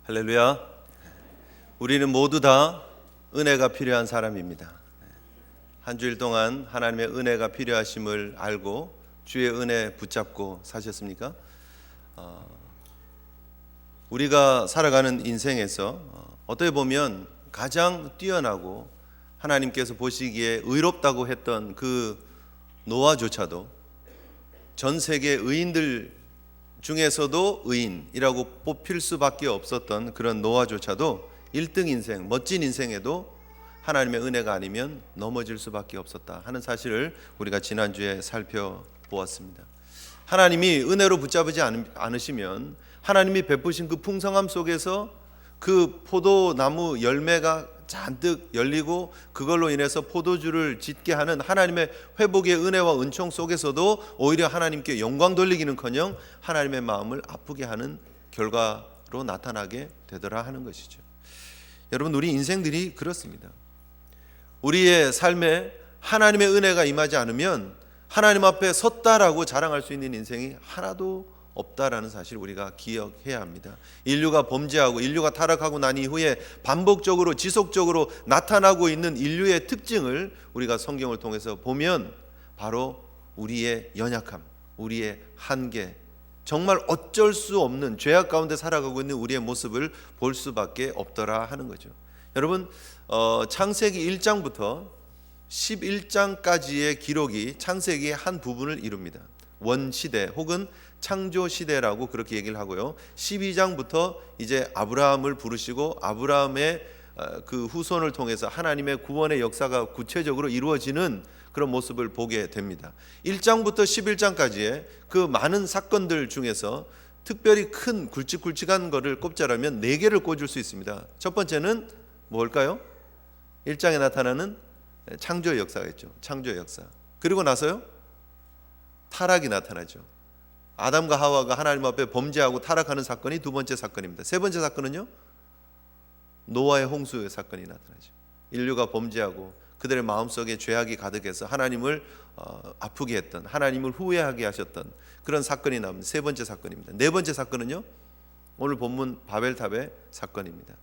할렐루야. 우리는 모두 다 은혜가 필요한 사람입니다. 한 주일 동안 하나님의 은혜가 필요하심을 알고 주의 은혜 붙잡고 사셨습니까? 우리가 살아가는 인생에서 어떻게 보면 가장 뛰어나고 하나님께서 보시기에 의롭다고 했던 그 노아조차도 전 세계 의인들 중에서도 의인이라고 뽑힐 수밖에 없었던 그런 노아조차도 1등 인생, 멋진 인생에도 하나님의 은혜가 아니면 넘어질 수밖에 없었다 하는 사실을 우리가 지난주에 살펴보았습니다. 하나님이 은혜로 붙잡지 않으시면 하나님이 베푸신 그 풍성함 속에서 그 포도나무 열매가 잔뜩 열리고 그걸로 인해서 포도주를 짓게 하는 하나님의 회복의 은혜와 은총 속에서도 오히려 하나님께 영광 돌리기는커녕 하나님의 마음을 아프게 하는 결과로 나타나게 되더라 하는 것이죠. 여러분, 우리 인생들이 그렇습니다. 우리의 삶에 하나님의 은혜가 임하지 않으면 하나님 앞에 섰다라고 자랑할 수 있는 인생이 하나도 없다라는 사실을 우리가 기억해야 합니다. 인류가 범죄하고 인류가 타락하고 난 이후에 반복적으로 지속적으로 나타나고 있는 인류의 특징을 우리가 성경을 통해서 보면 바로 우리의 연약함, 우리의 한계, 정말 어쩔 수 없는 죄악 가운데 살아가고 있는 우리의 모습을 볼 수밖에 없더라 하는 거죠. 여러분, 창세기 1장부터 11장까지의 기록이 창세기의 한 부분을 이룹니다. 원시대 혹은 창조시대라고 그렇게 얘기를 하고요. 12장부터 이제 아브라함을 부르시고 아브라함의 그 후손을 통해서 하나님의 구원의 역사가 구체적으로 이루어지는 그런 모습을 보게 됩니다. 1장부터 11장까지의 그 많은 사건들 중에서 특별히 큰 굵직굵직한 거를 꼽자라면 4개를 꼽을 수 있습니다. 첫 번째는 뭘까요? 1장에 나타나는 창조의 역사겠죠. 창조의 역사. 그리고 나서요? 타락이 나타나죠. 아담과 하와가 하나님 앞에 범죄하고 타락하는 사건이 두 번째 사건입니다. 세 번째 사건은요, 노아의 홍수의 사건이 나타나죠. 인류가 범죄하고 그들의 마음속에 죄악이 가득해서 하나님을 아프게 했던, 하나님을 후회하게 하셨던 그런 사건이 나옵니다. 세 번째 사건입니다. 네 번째 사건은요, 오늘 본문 바벨탑의 사건입니다.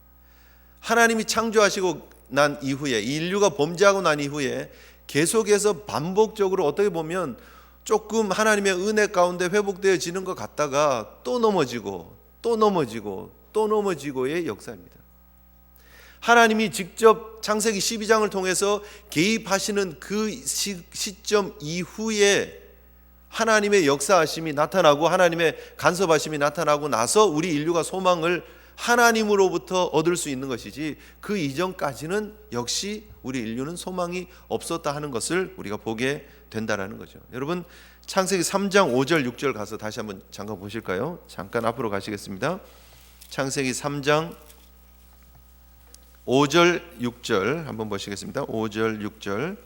하나님이 창조하시고 난 이후에, 인류가 범죄하고 난 이후에 계속해서 반복적으로 어떻게 보면 조금 하나님의 은혜 가운데 회복되어지는 것 같다가 또 넘어지고 또 넘어지고 또 넘어지고의 역사입니다. 하나님이 직접 창세기 12장을 통해서 개입하시는 그 시점 이후에 하나님의 역사하심이 나타나고 하나님의 간섭하심이 나타나고 나서 우리 인류가 소망을 하나님으로부터 얻을 수 있는 것이지, 그 이전까지는 역시 우리 인류는 소망이 없었다 하는 것을 우리가 보게 된다라는 거죠. 여러분, 창세기 3장 5절 6절 가서 다시 한번 잠깐 보실까요? 잠깐 앞으로 가시겠습니다. 창세기 3장 5절 6절 한번 보시겠습니다. 5절 6절.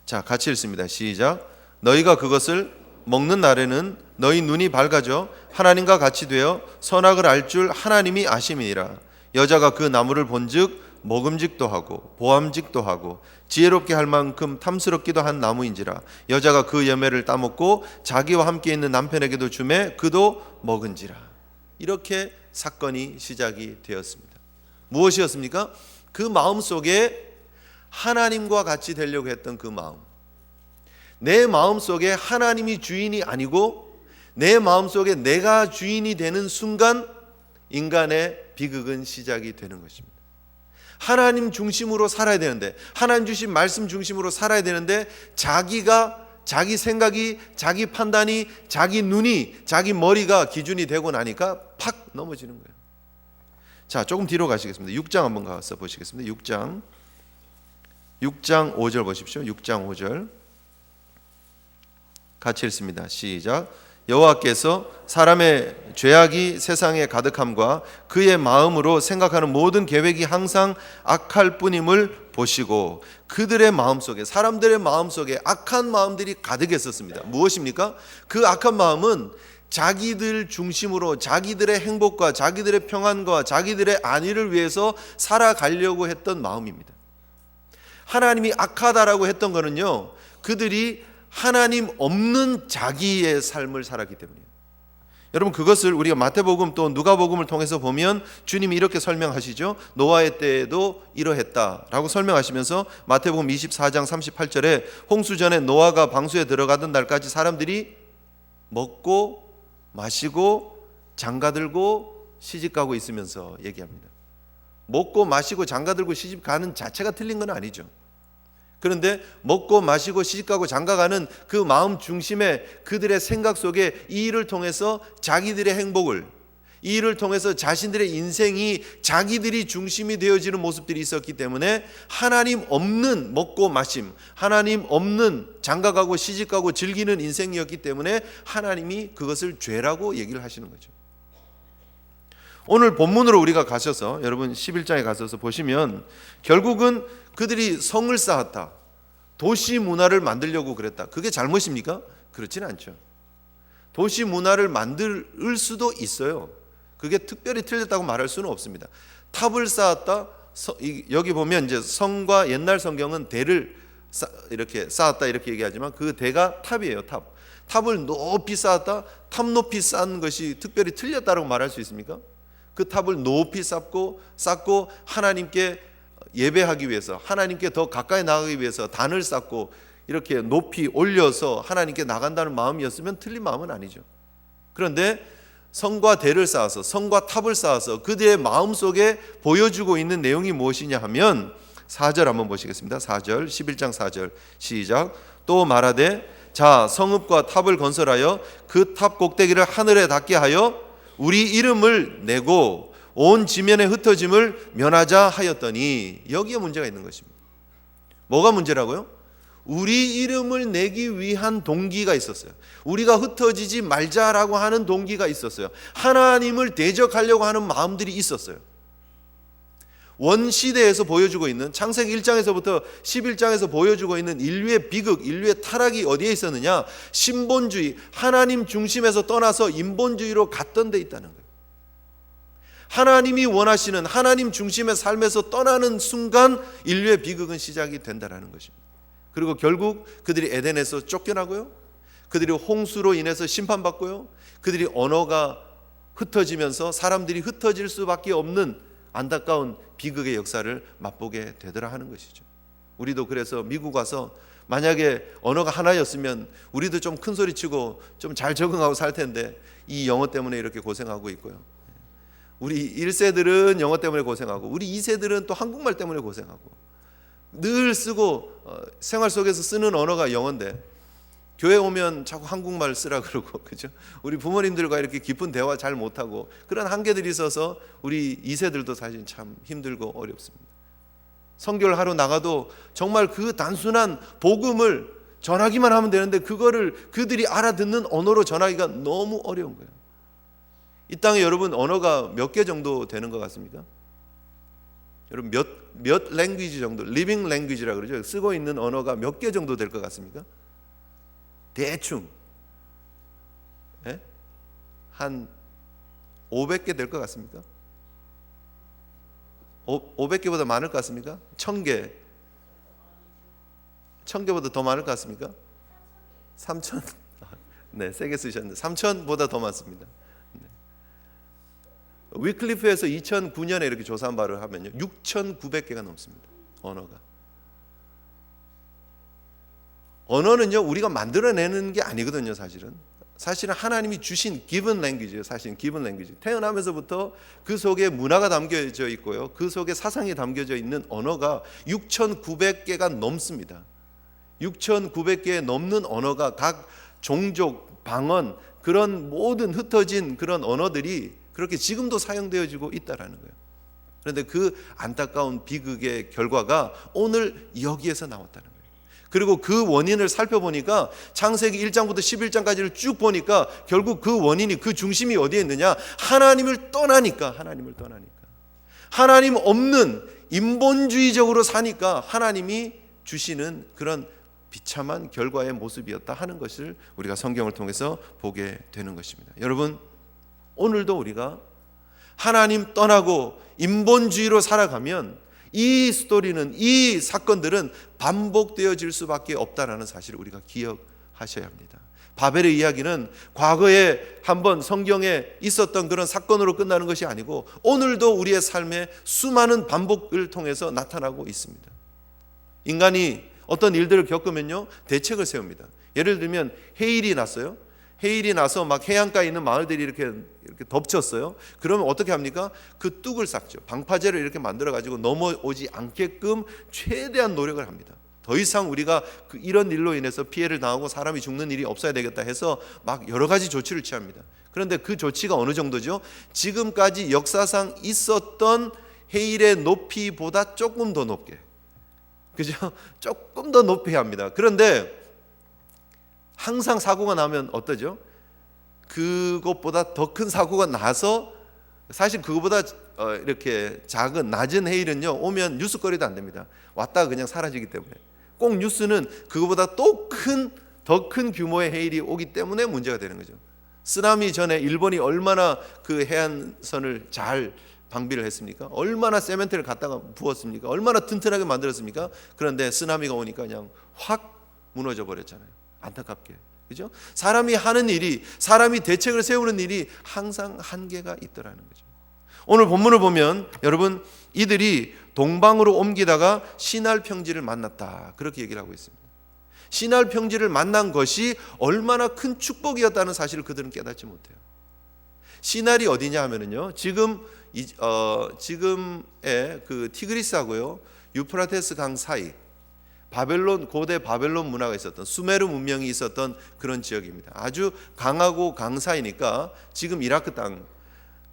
자, 같이 읽습니다. 시작. 너희가 그것을 먹는 날에는 너희 눈이 밝아져 하나님과 같이 되어 선악을 알 줄 하나님이 아심이니라. 여자가 그 나무를 본즉 먹음직도 하고 보암직도 하고 지혜롭게 할 만큼 탐스럽기도 한 나무인지라. 여자가 그 열매를 따먹고 자기와 함께 있는 남편에게도 주매 그도 먹은지라. 이렇게 사건이 시작이 되었습니다. 무엇이었습니까? 그 마음 속에 하나님과 같이 되려고 했던 그 마음, 내 마음 속에 하나님이 주인이 아니고 내 마음 속에 내가 주인이 되는 순간 인간의 비극은 시작이 되는 것입니다. 하나님 중심으로 살아야 되는데, 하나님 주신 말씀 중심으로 살아야 되는데, 자기 생각이, 자기 판단이, 자기 눈이, 자기 머리가 기준이 되고 나니까 팍 넘어지는 거예요. 자, 조금 뒤로 가시겠습니다. 6장 한번 가서 보시겠습니다. 6장 5절 보십시오. 6장 5절 같이 읽습니다. 시작. 여호와께서 사람의 죄악이 세상에 가득함과 그의 마음으로 생각하는 모든 계획이 항상 악할 뿐임을 보시고, 그들의 마음속에, 사람들의 마음속에 악한 마음들이 가득했었습니다. 무엇입니까? 그 악한 마음은 자기들 중심으로 자기들의 행복과 자기들의 평안과 자기들의 안위를 위해서 살아가려고 했던 마음입니다. 하나님이 악하다라고 했던 거는요, 그들이 하나님 없는 자기의 삶을 살았기 때문이에요. 여러분, 그것을 우리가 마태복음 또 누가복음을 통해서 보면 주님이 이렇게 설명하시죠. 노아의 때에도 이러했다라고 설명하시면서 마태복음 24장 38절에 홍수 전에 노아가 방수에 들어가던 날까지 사람들이 먹고 마시고 장가들고 시집가고 있으면서 얘기합니다. 먹고 마시고 장가들고 시집가는 자체가 틀린 건 아니죠. 그런데 먹고 마시고 시집가고 장가가는 그 마음 중심에 그들의 생각 속에 이 일을 통해서 자기들의 행복을, 이 일을 통해서 자신들의 인생이 자기들이 중심이 되어지는 모습들이 있었기 때문에 하나님 없는 먹고 마심, 하나님 없는 장가가고 시집가고 즐기는 인생이었기 때문에 하나님이 그것을 죄라고 얘기를 하시는 거죠. 오늘 본문으로 우리가 가셔서 여러분 11장에 가셔서 보시면 결국은 그들이 성을 쌓았다, 도시 문화를 만들려고 그랬다. 그게 잘못입니까? 그렇지는 않죠. 도시 문화를 만들 수도 있어요. 그게 특별히 틀렸다고 말할 수는 없습니다. 탑을 쌓았다. 여기 보면 이제 성과 옛날 성경은 대를 이렇게 쌓았다 이렇게 얘기하지만 그 대가 탑이에요. 탑. 탑을 높이 쌓았다. 탑 높이 쌓은 것이 특별히 틀렸다고 말할 수 있습니까? 그 탑을 높이 쌓고 하나님께 예배하기 위해서, 하나님께 더 가까이 나가기 위해서 단을 쌓고 이렇게 높이 올려서 하나님께 나간다는 마음이었으면 틀린 마음은 아니죠. 그런데 성과 대를 쌓아서, 성과 탑을 쌓아서 그들의 마음속에 보여주고 있는 내용이 무엇이냐 하면 4절 한번 보시겠습니다. 4절, 11장 4절 시작. 또 말하되 자, 성읍과 탑을 건설하여 그 탑 꼭대기를 하늘에 닿게 하여 우리 이름을 내고 온 지면에 흩어짐을 면하자 하였더니, 여기에 문제가 있는 것입니다. 뭐가 문제라고요? 우리 이름을 내기 위한 동기가 있었어요. 우리가 흩어지지 말자라고 하는 동기가 있었어요. 하나님을 대적하려고 하는 마음들이 있었어요. 원시대에서 보여주고 있는, 창세기 1장에서부터 11장에서 보여주고 있는 인류의 비극, 인류의 타락이 어디에 있었느냐? 신본주의, 하나님 중심에서 떠나서 인본주의로 갔던 데 있다는 거예요. 하나님이 원하시는 하나님 중심의 삶에서 떠나는 순간 인류의 비극은 시작이 된다는 것입니다. 그리고 결국 그들이 에덴에서 쫓겨나고요, 그들이 홍수로 인해서 심판받고요, 그들이 언어가 흩어지면서 사람들이 흩어질 수밖에 없는 안타까운 비극의 역사를 맛보게 되더라 하는 것이죠. 우리도 그래서 미국 와서 만약에 언어가 하나였으면 우리도 좀 큰 소리 치고 좀 잘 적응하고 살 텐데 이 영어 때문에 이렇게 고생하고 있고요. 우리 1세들은 영어 때문에 고생하고 우리 2세들은 또 한국말 때문에 고생하고 늘 쓰고 생활 속에서 쓰는 언어가 영어인데 교회 오면 자꾸 한국말 쓰라 그러고, 그죠? 우리 부모님들과 이렇게 깊은 대화 잘 못하고 그런 한계들이 있어서 우리 2세들도 사실 참 힘들고 어렵습니다. 선교를 하러 나가도 정말 그 단순한 복음을 전하기만 하면 되는데 그거를 그들이 알아듣는 언어로 전하기가 너무 어려운 거예요. 이 땅에 여러분 언어가 몇 개 정도 되는 것 같습니까? 여러분 몇 랭귀지 정도, 리빙 랭귀지라 그러죠. 쓰고 있는 언어가 몇 개 정도 될 것 같습니까? 대충 한 500개 될 것 같습니까? 500개보다 많을 것 같습니까? 1000개, 1000개보다 더 많을 것 같습니까? 3000, 네, 세게 쓰셨는데 3000보다 더 많습니다. 위클리프에서 2009년에 이렇게 조사한 바를 하면요 6,900개가 넘습니다. 언어는요 우리가 만들어내는 게 아니거든요. 사실은 하나님이 주신 given language예요. 사실은 given language. 태어나면서부터 그 속에 문화가 담겨져 있고요, 그 속에 사상이 담겨져 있는 언어가 6,900개가 넘습니다. 6,900개 넘는 언어가 각 종족, 방언, 그런 모든 흩어진 그런 언어들이 그렇게 지금도 사용되어지고 있다라는 거예요. 그런데 그 안타까운 비극의 결과가 오늘 여기에서 나왔다는 거예요. 그리고 그 원인을 살펴보니까 창세기 1장부터 11장까지를 쭉 보니까 결국 그 원인이, 그 중심이 어디에 있느냐? 하나님을 떠나니까 하나님 없는 인본주의적으로 사니까 하나님이 주시는 그런 비참한 결과의 모습이었다 하는 것을 우리가 성경을 통해서 보게 되는 것입니다. 여러분, 오늘도 우리가 하나님 떠나고 인본주의로 살아가면 이 스토리는, 이 사건들은 반복되어질 수밖에 없다라는 사실을 우리가 기억하셔야 합니다. 바벨의 이야기는 과거에 한번 성경에 있었던 그런 사건으로 끝나는 것이 아니고 오늘도 우리의 삶에 수많은 반복을 통해서 나타나고 있습니다. 인간이 어떤 일들을 겪으면요, 대책을 세웁니다. 예를 들면 해일이 났어요. 해일이 나서 막 해안가에 있는 마을들이 이렇게 덮쳤어요. 그러면 어떻게 합니까? 그 뚝을 쌓죠. 방파제를 이렇게 만들어 가지고 넘어오지 않게끔 최대한 노력을 합니다. 더 이상 우리가 이런 일로 인해서 피해를 당하고 사람이 죽는 일이 없어야 되겠다 해서 막 여러 가지 조치를 취합니다. 그런데 그 조치가 어느 정도죠? 지금까지 역사상 있었던 해일의 높이보다 조금 더 높게, 그죠? 조금 더 높이 합니다. 그런데 항상 사고가 나면 어떠죠? 그것보다 더 큰 사고가 나서, 사실 그거보다 이렇게 작은 낮은 해일은요, 오면 뉴스거리도 안 됩니다. 왔다가 그냥 사라지기 때문에. 꼭 뉴스는 그거보다 또 더 큰 규모의 해일이 오기 때문에 문제가 되는 거죠. 쓰나미 전에 일본이 얼마나 그 해안선을 잘 방비를 했습니까? 얼마나 세멘트를 갖다가 부었습니까? 얼마나 튼튼하게 만들었습니까? 그런데 쓰나미가 오니까 그냥 확 무너져 버렸잖아요. 안타깝게. 그죠? 사람이 하는 일이, 사람이 대책을 세우는 일이 항상 한계가 있더라는 거죠. 오늘 본문을 보면 여러분, 이들이 동방으로 옮기다가 시날 평지를 만났다, 그렇게 얘기를 하고 있습니다. 시날 평지를 만난 것이 얼마나 큰 축복이었다는 사실을 그들은 깨닫지 못해요. 시날이 어디냐 하면은요, 지금의 그 티그리스하고요 유프라테스 강 사이, 바벨론, 고대 바벨론 문화가 있었던, 수메르 문명이 있었던 그런 지역입니다. 아주 강하고 강사이니까 지금 이라크 땅,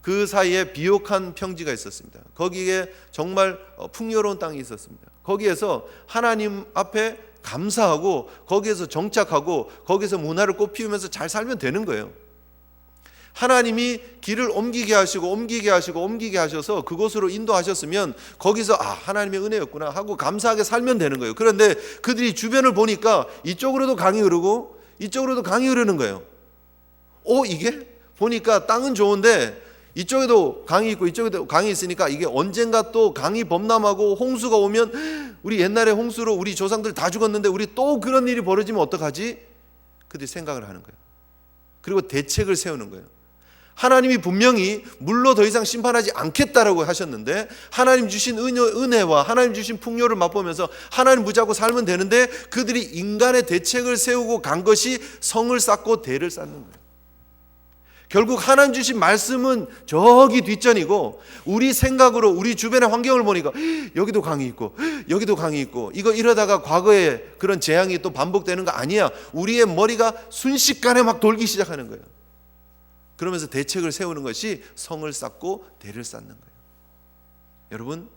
그 사이에 비옥한 평지가 있었습니다. 거기에 정말 풍요로운 땅이 있었습니다. 거기에서 하나님 앞에 감사하고 거기에서 정착하고 거기에서 문화를 꽃피우면서 잘 살면 되는 거예요. 하나님이 길을 옮기게 하셔서 그곳으로 인도하셨으면 거기서 하나님의 은혜였구나 하고 감사하게 살면 되는 거예요. 그런데 그들이 주변을 보니까 이쪽으로도 강이 흐르고 이쪽으로도 강이 흐르는 거예요. 이게 보니까 땅은 좋은데 이쪽에도 강이 있고 이쪽에도 강이 있으니까 이게 언젠가 또 강이 범람하고 홍수가 오면, 우리 옛날에 홍수로 우리 조상들 다 죽었는데 우리 또 그런 일이 벌어지면 어떡하지? 그들이 생각을 하는 거예요. 그리고 대책을 세우는 거예요. 하나님이 분명히 물로 더 이상 심판하지 않겠다라고 하셨는데, 하나님 주신 은혜와 하나님 주신 풍요를 맛보면서 하나님 붙잡고 살면 되는데, 그들이 인간의 대책을 세우고 간 것이 성을 쌓고 대를 쌓는 거예요. 결국 하나님 주신 말씀은 저기 뒷전이고, 우리 생각으로 우리 주변의 환경을 보니까 여기도 강이 있고 여기도 강이 있고, 이러다가 과거에 그런 재앙이 또 반복되는 거 아니야. 우리의 머리가 순식간에 막 돌기 시작하는 거예요. 그러면서 대책을 세우는 것이 성을 쌓고 대를 쌓는 거예요. 여러분,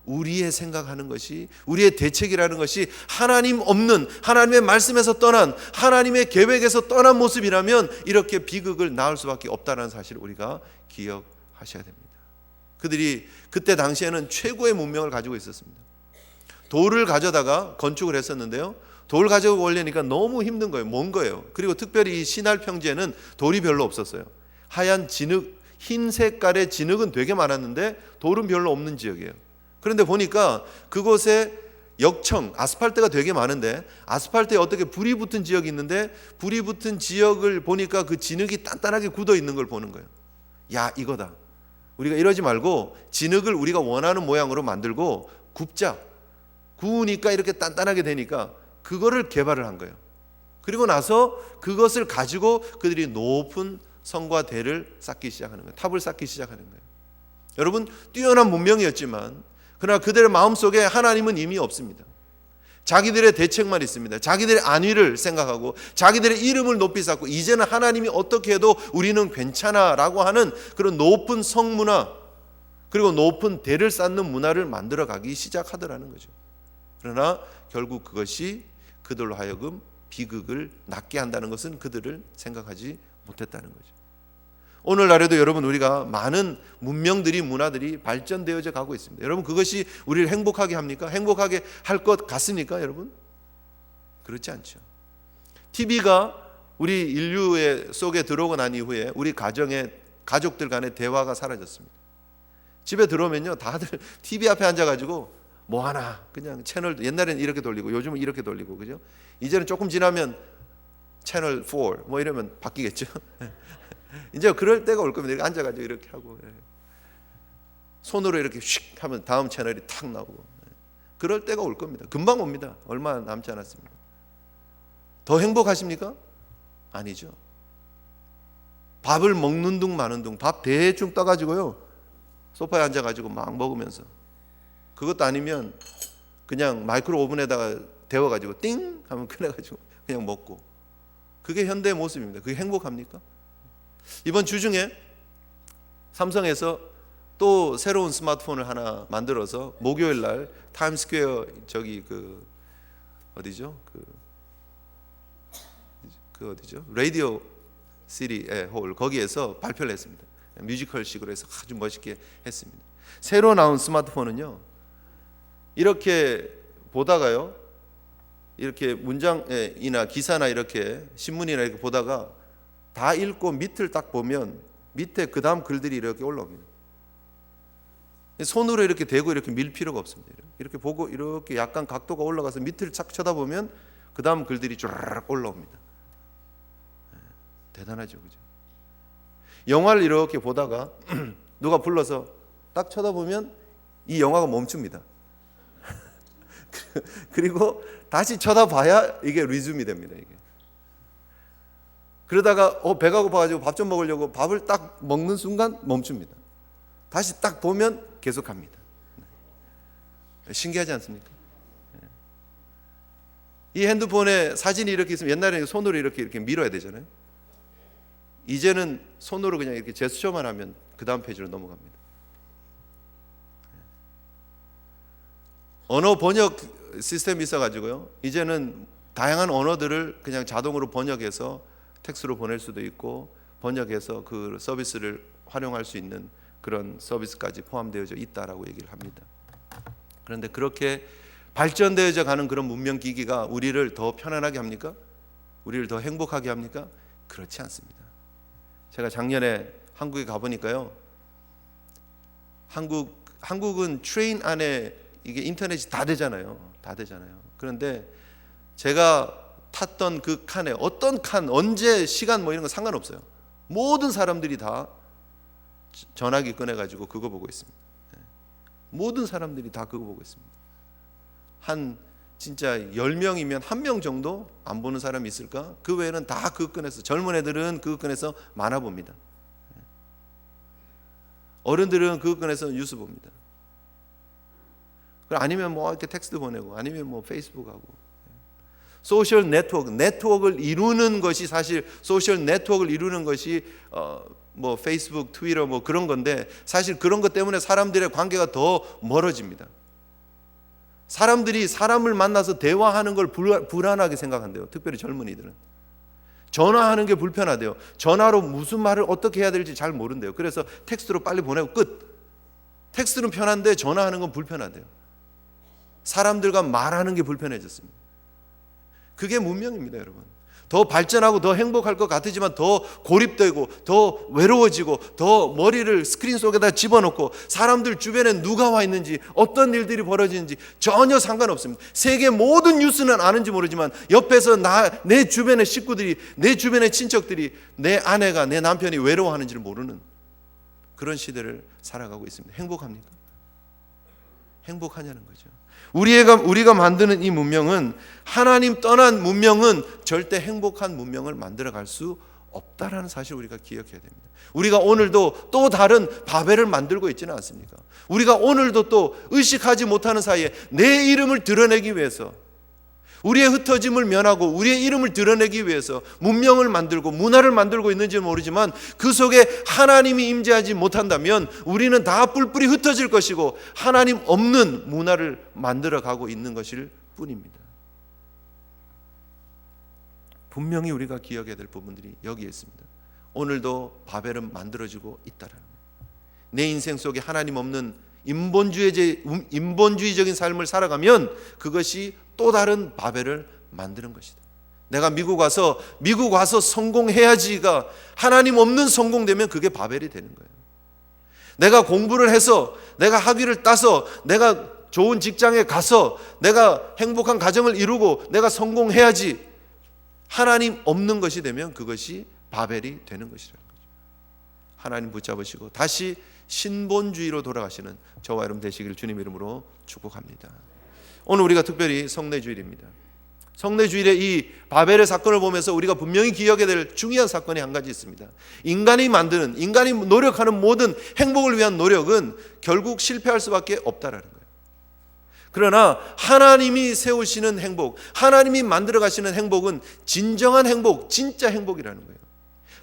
우리의 생각하는 것이, 우리의 대책이라는 것이 하나님 없는, 하나님의 말씀에서 떠난, 하나님의 계획에서 떠난 모습이라면 이렇게 비극을 낳을 수밖에 없다는 사실을 우리가 기억하셔야 됩니다. 그들이 그때 당시에는 최고의 문명을 가지고 있었습니다. 돌을 가져다가 건축을 했었는데요, 돌 가지고 오려니까 너무 힘든 거예요. 먼 거예요. 그리고 특별히 이 시날 평지에는 돌이 별로 없었어요. 하얀 진흙, 흰 색깔의 진흙은 되게 많았는데 돌은 별로 없는 지역이에요. 그런데 보니까 그곳에 역청, 아스팔트가 되게 많은데 아스팔트에 어떻게 불이 붙은 지역이 있는데, 불이 붙은 지역을 보니까 그 진흙이 단단하게 굳어 있는 걸 보는 거예요. 야, 이거다. 우리가 이러지 말고 진흙을 우리가 원하는 모양으로 만들고 굽자. 구우니까 이렇게 단단하게 되니까 그거를 개발을 한 거예요. 그리고 나서 그것을 가지고 그들이 높은 성과 대를 쌓기 시작하는 거예요. 탑을 쌓기 시작하는 거예요. 여러분, 뛰어난 문명이었지만 그러나 그들의 마음속에 하나님은 이미 없습니다. 자기들의 대책만 있습니다. 자기들의 안위를 생각하고 자기들의 이름을 높이 쌓고, 이제는 하나님이 어떻게 해도 우리는 괜찮아라고 하는 그런 높은 성문화, 그리고 높은 대를 쌓는 문화를 만들어가기 시작하더라는 거죠. 그러나 결국 그것이 그들로 하여금 비극을 낳게 한다는 것은 그들을 생각하지 못했다는 거죠. 오늘날에도 여러분, 우리가 많은 문명들이, 문화들이 발전되어져 가고 있습니다. 여러분, 그것이 우리를 행복하게 합니까? 행복하게 할 것 같습니까, 여러분? 그렇지 않죠. TV가 우리 인류의 속에 들어오고 난 이후에 우리 가족들 간의 대화가 사라졌습니다. 집에 들어오면요, 다들 TV 앞에 앉아가지고 뭐 하나 그냥 채널, 옛날에는 이렇게 돌리고 요즘은 이렇게 돌리고, 그죠? 이제는 조금 지나면 채널 4 뭐 이러면 바뀌겠죠. 이제 그럴 때가 올 겁니다. 이렇게 앉아가지고 이렇게 하고 손으로 이렇게 휙 하면 다음 채널이 탁 나오고, 그럴 때가 올 겁니다. 금방 옵니다. 얼마 남지 않았습니다. 더 행복하십니까? 아니죠. 밥을 먹는 둥 마는 둥, 밥 대충 떠가지고요 소파에 앉아가지고 막 먹으면서, 그것도 아니면 그냥 마이크로 오븐에다가 데워가지고 띵 하면 꺼내가지고 그냥 먹고, 그게 현대의 모습입니다. 그게 행복합니까? 이번 주 중에 삼성에서 또 새로운 스마트폰을 하나 만들어서 목요일 날 타임스퀘어 저기 그 어디죠? 그 어디죠? 라디오 시티의 홀, 거기에서 발표를 했습니다. 뮤지컬식으로 해서 아주 멋있게 했습니다. 새로 나온 스마트폰은요, 이렇게 보다가요, 이렇게 문장이나 기사나 이렇게 신문이나 이렇게 보다가 다 읽고 밑을 딱 보면 밑에 그 다음 글들이 이렇게 올라옵니다. 손으로 이렇게 대고 이렇게 밀 필요가 없습니다. 이렇게 보고 이렇게 약간 각도가 올라가서 밑을 착 쳐다보면 그 다음 글들이 쫙 올라옵니다. 대단하죠, 그죠? 영화를 이렇게 보다가 누가 불러서 딱 쳐다보면 이 영화가 멈춥니다. 그리고 다시 쳐다봐야 이게 리즘이 됩니다. 이게. 그러다가 배가 고파가지고 밥 좀 먹으려고 밥을 딱 먹는 순간 멈춥니다. 다시 딱 보면 계속합니다. 신기하지 않습니까? 이 핸드폰에 사진이 이렇게 있으면 옛날에는 손으로 이렇게 밀어야 되잖아요. 이제는 손으로 그냥 이렇게 제스처만 하면 그 다음 페이지로 넘어갑니다. 언어 번역 시스템이 있어가지고요, 이제는 다양한 언어들을 그냥 자동으로 번역해서 텍스트로 보낼 수도 있고, 번역해서 그 서비스를 활용할 수 있는 그런 서비스까지 포함되어져 있다라고 얘기를 합니다. 그런데 그렇게 발전되어져 가는 그런 문명기기가 우리를 더 편안하게 합니까? 우리를 더 행복하게 합니까? 그렇지 않습니다. 제가 작년에 한국에 가보니까요, 한국은 트레인 안에 이게 인터넷이 다 되잖아요. 그런데 제가 탔던 그 칸에 어떤 칸, 언제, 시간 뭐 이런 거 상관없어요. 모든 사람들이 다 전화기 꺼내가지고 그거 보고 있습니다. 모든 사람들이 다 그거 보고 있습니다. 한 진짜 10명이면 1명 정도 안 보는 사람이 있을까? 그 외에는 다 그거 꺼내서, 젊은 애들은 그거 꺼내서 만화 봅니다. 어른들은 그거 꺼내서 뉴스 봅니다. 아니면 뭐 이렇게 텍스트 보내고, 아니면 뭐 페이스북 하고. 소셜 네트워크를 이루는 것이, 사실 소셜 네트워크를 이루는 것이 뭐 페이스북, 트위터 뭐 그런 건데, 사실 그런 것 때문에 사람들의 관계가 더 멀어집니다. 사람들이 사람을 만나서 대화하는 걸 불안하게 생각한대요. 특별히 젊은이들은. 전화하는 게 불편하대요. 전화로 무슨 말을 어떻게 해야 될지 잘 모른대요. 그래서 텍스트로 빨리 보내고 끝. 텍스트는 편한데 전화하는 건 불편하대요. 사람들과 말하는 게 불편해졌습니다. 그게 문명입니다, 여러분. 더 발전하고 더 행복할 것 같으지만 더 고립되고 더 외로워지고 더 머리를 스크린 속에다 집어넣고, 사람들 주변에 누가 와 있는지, 어떤 일들이 벌어지는지 전혀 상관없습니다. 세계 모든 뉴스는 아는지 모르지만 옆에서 내 주변의 식구들이, 내 주변의 친척들이, 내 아내가, 내 남편이 외로워하는지를 모르는 그런 시대를 살아가고 있습니다. 행복합니까? 행복하냐는 거죠. 우리가 만드는 이 문명은, 하나님 떠난 문명은 절대 행복한 문명을 만들어갈 수 없다라는 사실을 우리가 기억해야 됩니다. 우리가 오늘도 또 다른 바벨을 만들고 있지는 않습니까? 우리가 오늘도 또 의식하지 못하는 사이에 내 이름을 드러내기 위해서, 우리의 흩어짐을 면하고 우리의 이름을 드러내기 위해서 문명을 만들고 문화를 만들고 있는지 모르지만, 그 속에 하나님이 임재하지 못한다면 우리는 다 뿔뿔이 흩어질 것이고 하나님 없는 문화를 만들어가고 있는 것일 뿐입니다. 분명히 우리가 기억해야 될 부분들이 여기에 있습니다. 오늘도 바벨은 만들어지고 있다라는 거예요. 내 인생 속에 하나님 없는 인본주의적인 삶을 살아가면 그것이 또 다른 바벨을 만드는 것이다. 내가 미국 와서 성공해야지가 하나님 없는 성공되면 그게 바벨이 되는 거예요. 내가 공부를 해서, 내가 학위를 따서, 내가 좋은 직장에 가서 내가 행복한 가정을 이루고 내가 성공해야지, 하나님 없는 것이 되면 그것이 바벨이 되는 것이라는 거죠. 하나님 붙잡으시고 다시 신본주의로 돌아가시는 저와 여러분 되시길 주님 이름으로 축복합니다. 오늘 우리가 특별히 성례주일입니다. 성례주일에 이 바벨의 사건을 보면서 우리가 분명히 기억해야 될 중요한 사건이 한 가지 있습니다. 인간이 노력하는 모든 행복을 위한 노력은 결국 실패할 수밖에 없다라는 거예요. 그러나 하나님이 세우시는 행복, 하나님이 만들어 가시는 행복은 진정한 행복, 진짜 행복이라는 거예요.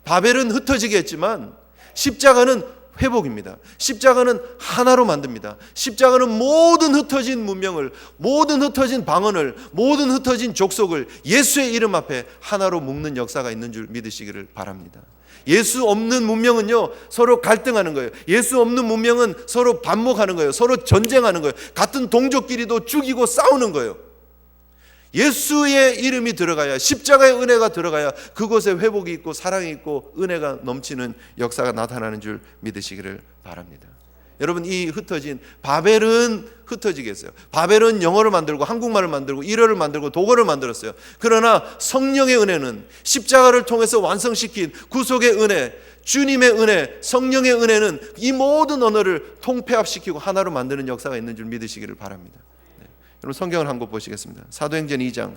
바벨은 흩어지게 했지만 십자가는 회복입니다. 십자가는 하나로 만듭니다. 십자가는 모든 흩어진 문명을, 모든 흩어진 방언을, 모든 흩어진 족속을 예수의 이름 앞에 하나로 묶는 역사가 있는 줄 믿으시기를 바랍니다. 예수 없는 문명은요, 서로 갈등하는 거예요. 예수 없는 문명은 서로 반목하는 거예요. 서로 전쟁하는 거예요. 같은 동족끼리도 죽이고 싸우는 거예요. 예수의 이름이 들어가야, 십자가의 은혜가 들어가야 그곳에 회복이 있고 사랑이 있고 은혜가 넘치는 역사가 나타나는 줄 믿으시기를 바랍니다. 여러분, 이 흩어진 바벨은 흩어지게 했어요. 바벨은 영어를 만들고 한국말을 만들고 일어를 만들고 독어를 만들었어요. 그러나 성령의 은혜는 십자가를 통해서 완성시킨 구속의 은혜, 주님의 은혜, 성령의 은혜는 이 모든 언어를 통폐합시키고 하나로 만드는 역사가 있는 줄 믿으시기를 바랍니다. 여러분, 성경을 한 곳 보시겠습니다. 사도행전 2장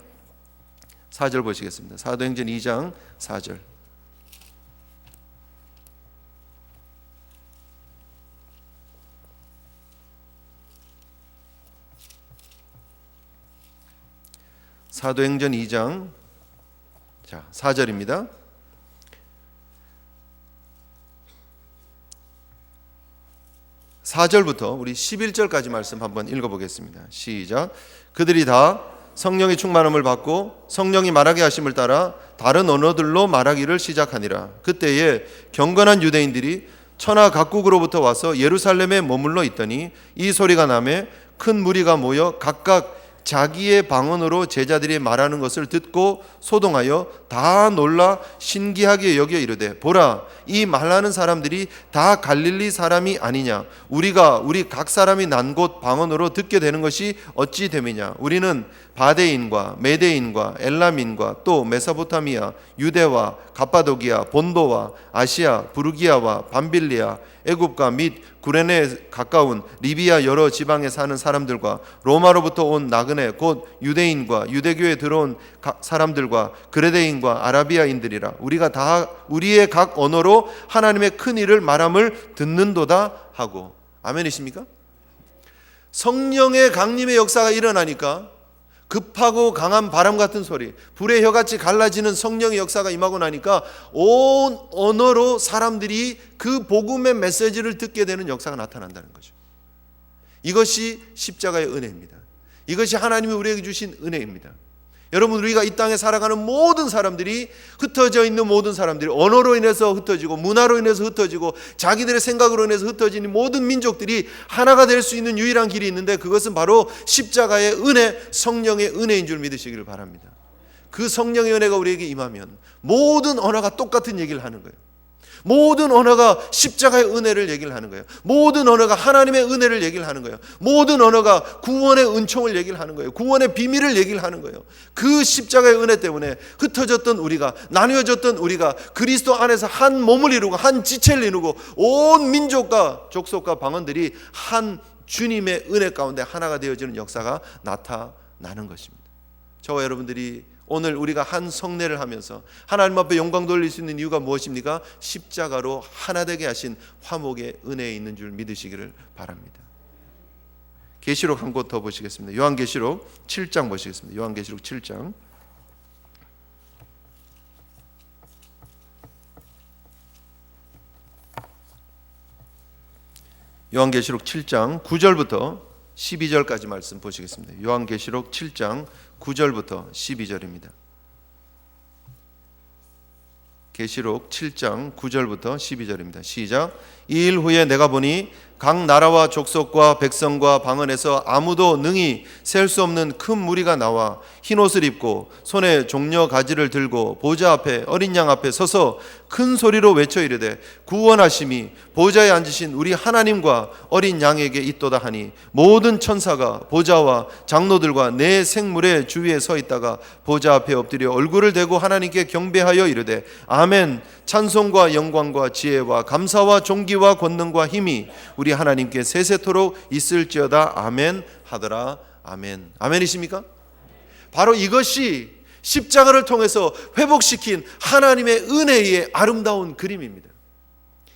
4절 보시겠습니다. 사도행전 2장 4절. 사도행전 2장 4절입니다. (4절부터) 우리 11절까지 말씀 한번 읽어보겠습니다. 시작. 그들이 다 성령의 충만함을 받고 성령이 말하게 하심을 따라 다른 언어들로 말하기를 시작하니라. 그때에 경건한 유대인들이 천하 각국으로부터 와서 예루살렘에 머물러 있더니 이 소리가 나매 큰 무리가 모여 각각 자기의 방언으로 제자들이 말하는 것을 듣고 소동하여 다 놀라 신기하게 여겨 이르되, 보라, 이 말하는 사람들이 다 갈릴리 사람이 아니냐? 우리가 우리 각 사람이 난 곳 방언으로 듣게 되는 것이 어찌 됨이냐? 우리는 바데인과 메데인과 엘람인과 또 메소포타미아, 유대와 갑바도기아, 본도와 아시아, 부르기아와 밤빌리아, 애굽과 및 구레네에 가까운 리비아 여러 지방에 사는 사람들과 로마로부터 온 나그네 곧 유대인과 유대교에 들어온 사람들과 그레데인과 아라비아인들이라. 우리가 다 우리의 각 언어로 하나님의 큰 일을 말함을 듣는도다 하고. 아멘이십니까? 성령의 강림의 역사가 일어나니까 급하고 강한 바람 같은 소리, 불의 혀같이 갈라지는 성령의 역사가 임하고 나니까 온 언어로 사람들이 그 복음의 메시지를 듣게 되는 역사가 나타난다는 거죠. 이것이 십자가의 은혜입니다. 이것이 하나님이 우리에게 주신 은혜입니다. 여러분, 우리가 이 땅에 살아가는 모든 사람들이, 흩어져 있는 모든 사람들이 언어로 인해서 흩어지고 문화로 인해서 흩어지고 자기들의 생각으로 인해서 흩어지는 모든 민족들이 하나가 될 수 있는 유일한 길이 있는데, 그것은 바로 십자가의 은혜, 성령의 은혜인 줄 믿으시기를 바랍니다. 그 성령의 은혜가 우리에게 임하면 모든 언어가 똑같은 얘기를 하는 거예요. 모든 언어가 십자가의 은혜를 얘기를 하는 거예요. 모든 언어가 하나님의 은혜를 얘기를 하는 거예요. 모든 언어가 구원의 은총을 얘기를 하는 거예요. 구원의 비밀을 얘기를 하는 거예요. 그 십자가의 은혜 때문에 흩어졌던 우리가, 나뉘어졌던 우리가 그리스도 안에서 한 몸을 이루고 한 지체를 이루고 온 민족과 족속과 방언들이 한 주님의 은혜 가운데 하나가 되어지는 역사가 나타나는 것입니다. 저와 여러분들이 오늘 우리가 한 성례를 하면서 하나님 앞에 영광 돌릴 수 있는 이유가 무엇입니까? 십자가로 하나 되게 하신 화목의 은혜에 있는 줄 믿으시기를 바랍니다. 계시록 한 곳 더 보시겠습니다. 요한계시록 7장 보시겠습니다. 요한계시록 7장. 요한계시록 7장 9절부터 12절까지 말씀 보시겠습니다. 요한계시록 7장 9절부터 12절입니다. 계시록 7장 9절부터 12절입니다. 시작. 이 일 후에 내가 보니 각 나라와 족속과 백성과 방언에서 아무도 능히 셀 수 없는 큰 무리가 나와 흰옷을 입고 손에 종려 가지를 들고 보좌 앞에 어린 양 앞에 서서 큰 소리로 외쳐 이르되 구원하심이 보좌에 앉으신 우리 하나님과 어린 양에게 있도다 하니 모든 천사가 보좌와 장로들과 내 생물의 주위에 서 있다가 보좌 앞에 엎드려 얼굴을 대고 하나님께 경배하여 이르되 아멘. 찬송과 영광과 지혜와 감사와 존귀와 권능과 힘이 우리 하나님께 세세토록 있을지어다. 아멘 하더라. 아멘. 아멘이십니까? 바로 이것이 십자가를 통해서 회복시킨 하나님의 은혜의 아름다운 그림입니다.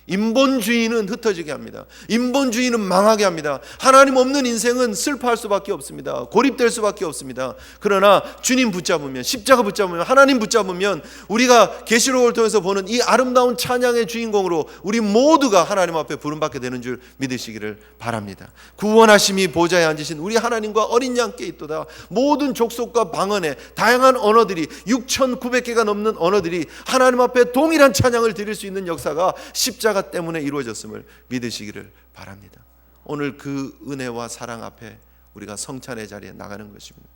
인본주의는 흩어지게 합니다. 인본주의는 망하게 합니다. 하나님 없는 인생은 슬퍼할 수밖에 없습니다. 고립될 수밖에 없습니다. 그러나 주님 붙잡으면, 십자가 붙잡으면, 하나님 붙잡으면 우리가 계시록을 통해서 보는 이 아름다운 찬양의 주인공으로 우리 모두가 하나님 앞에 부름받게 되는 줄 믿으시기를 바랍니다. 구원하심이 보좌에 앉으신 우리 하나님과 어린 양께 있도다. 모든 족속과 방언에 다양한 언어들이 6,900개가 넘는 언어들이 하나님 앞에 동일한 찬양을 드릴 수 있는 역사가 십자가 때문에 이루어졌음을 믿으시기를 바랍니다. 오늘 그 은혜와 사랑 앞에 우리가 성찬의 자리에 나가는 것입니다.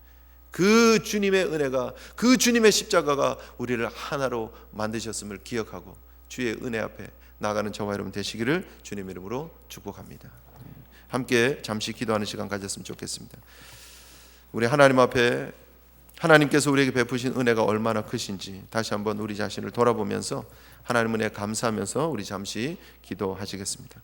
그 주님의 은혜가, 그 주님의 십자가가 우리를 하나로 만드셨음을 기억하고 주의 은혜 앞에 나가는 저와 여러분 되시기를 주님의 이름으로 축복합니다. 함께 잠시 기도하는 시간 가졌으면 좋겠습니다. 우리 하나님 앞에 하나님께서 우리에게 베푸신 은혜가 얼마나 크신지 다시 한번 우리 자신을 돌아보면서 하나님 은혜에 감사하면서 우리 잠시 기도하시겠습니다.